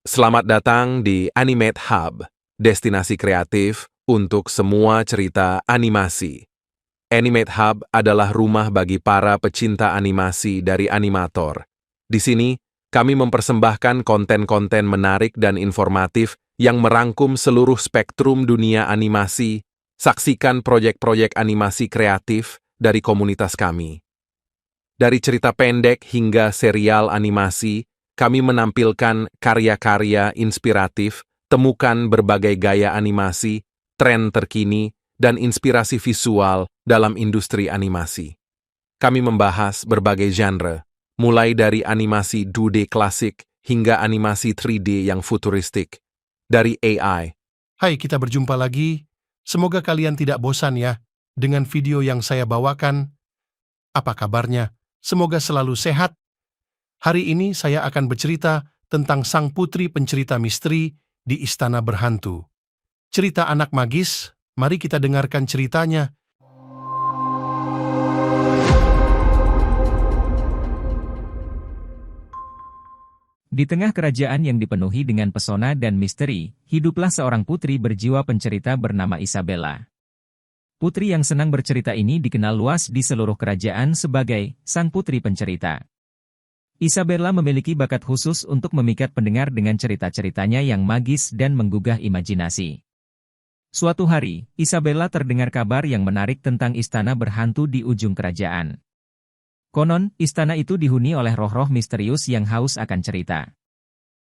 Selamat datang di Animate Hub, destinasi kreatif untuk semua cerita animasi. Animate Hub adalah rumah bagi para pecinta animasi dari animator. Di sini, kami mempersembahkan konten-konten menarik dan informatif yang merangkum seluruh spektrum dunia animasi. Saksikan proyek-proyek animasi kreatif dari komunitas kami. Dari cerita pendek hingga serial animasi, kami menampilkan karya-karya inspiratif, temukan berbagai gaya animasi, tren terkini, dan inspirasi visual dalam industri animasi. Kami membahas berbagai genre, mulai dari animasi 2D klasik hingga animasi 3D yang futuristik, dari AI. Hai, kita berjumpa lagi. Semoga kalian tidak bosan ya dengan video yang saya bawakan. Apa kabarnya? Semoga selalu sehat. Hari ini saya akan bercerita tentang sang putri pencerita misteri di Istana Berhantu. Cerita anak magis, mari kita dengarkan ceritanya. Di tengah kerajaan yang dipenuhi dengan pesona dan misteri, hiduplah seorang putri berjiwa pencerita bernama Isabella. Putri yang senang bercerita ini dikenal luas di seluruh kerajaan sebagai sang putri pencerita. Isabella memiliki bakat khusus untuk memikat pendengar dengan cerita-ceritanya yang magis dan menggugah imajinasi. Suatu hari, Isabella terdengar kabar yang menarik tentang istana berhantu di ujung kerajaan. Konon, istana itu dihuni oleh roh-roh misterius yang haus akan cerita.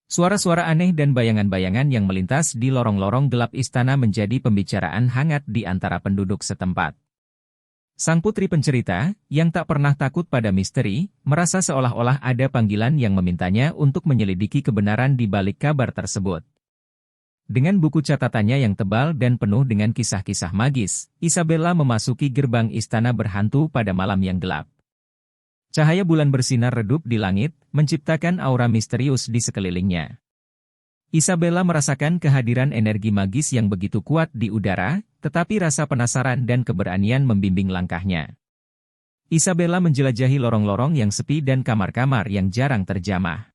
Suara-suara aneh dan bayangan-bayangan yang melintas di lorong-lorong gelap istana menjadi pembicaraan hangat di antara penduduk setempat. Sang putri pencerita, yang tak pernah takut pada misteri, merasa seolah-olah ada panggilan yang memintanya untuk menyelidiki kebenaran di balik kabar tersebut. Dengan buku catatannya yang tebal dan penuh dengan kisah-kisah magis, Isabella memasuki gerbang istana berhantu pada malam yang gelap. Cahaya bulan bersinar redup di langit, menciptakan aura misterius di sekelilingnya. Isabella merasakan kehadiran energi magis yang begitu kuat di udara, tetapi rasa penasaran dan keberanian membimbing langkahnya. Isabella menjelajahi lorong-lorong yang sepi dan kamar-kamar yang jarang terjamah.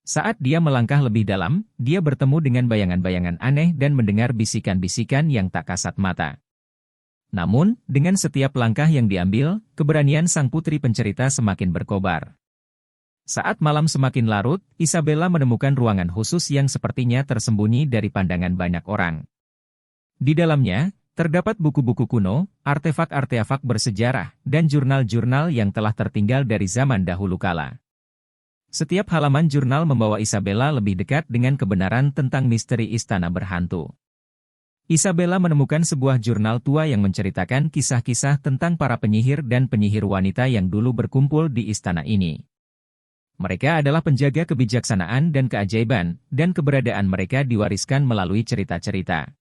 Saat dia melangkah lebih dalam, dia bertemu dengan bayangan-bayangan aneh dan mendengar bisikan-bisikan yang tak kasat mata. Namun, dengan setiap langkah yang diambil, keberanian sang putri pencerita semakin berkobar. Saat malam semakin larut, Isabella menemukan ruangan khusus yang sepertinya tersembunyi dari pandangan banyak orang. Di dalamnya, terdapat buku-buku kuno, artefak-artefak bersejarah, dan jurnal-jurnal yang telah tertinggal dari zaman dahulu kala. Setiap halaman jurnal membawa Isabella lebih dekat dengan kebenaran tentang misteri istana berhantu. Isabella menemukan sebuah jurnal tua yang menceritakan kisah-kisah tentang para penyihir dan penyihir wanita yang dulu berkumpul di istana ini. Mereka adalah penjaga kebijaksanaan dan keajaiban, dan keberadaan mereka diwariskan melalui cerita-cerita.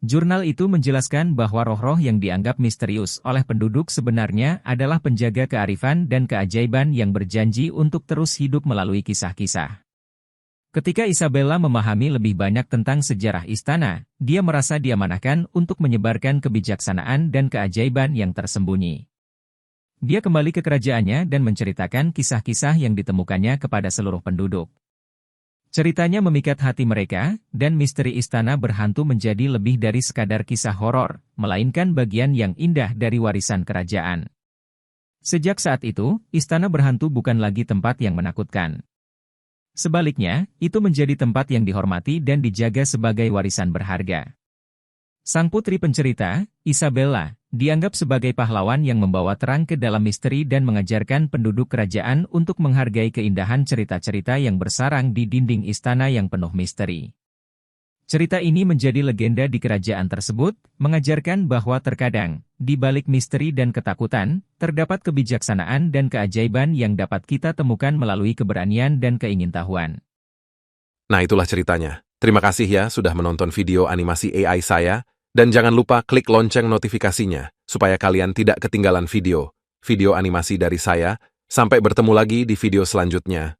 Jurnal itu menjelaskan bahwa roh-roh yang dianggap misterius oleh penduduk sebenarnya adalah penjaga kearifan dan keajaiban yang berjanji untuk terus hidup melalui kisah-kisah. Ketika Isabella memahami lebih banyak tentang sejarah istana, dia merasa diamanahkan untuk menyebarkan kebijaksanaan dan keajaiban yang tersembunyi. Dia kembali ke kerajaannya dan menceritakan kisah-kisah yang ditemukannya kepada seluruh penduduk. Ceritanya memikat hati mereka, dan misteri istana berhantu menjadi lebih dari sekadar kisah horor, melainkan bagian yang indah dari warisan kerajaan. Sejak saat itu, istana berhantu bukan lagi tempat yang menakutkan. Sebaliknya, itu menjadi tempat yang dihormati dan dijaga sebagai warisan berharga. Sang putri pencerita, Isabella, dianggap sebagai pahlawan yang membawa terang ke dalam misteri dan mengajarkan penduduk kerajaan untuk menghargai keindahan cerita-cerita yang bersarang di dinding istana yang penuh misteri. Cerita ini menjadi legenda di kerajaan tersebut, mengajarkan bahwa terkadang, di balik misteri dan ketakutan, terdapat kebijaksanaan dan keajaiban yang dapat kita temukan melalui keberanian dan keingintahuan. Nah, itulah ceritanya. Terima kasih ya sudah menonton video animasi AI saya, dan jangan lupa klik lonceng notifikasinya, supaya kalian tidak ketinggalan video animasi dari saya. Sampai bertemu lagi di video selanjutnya.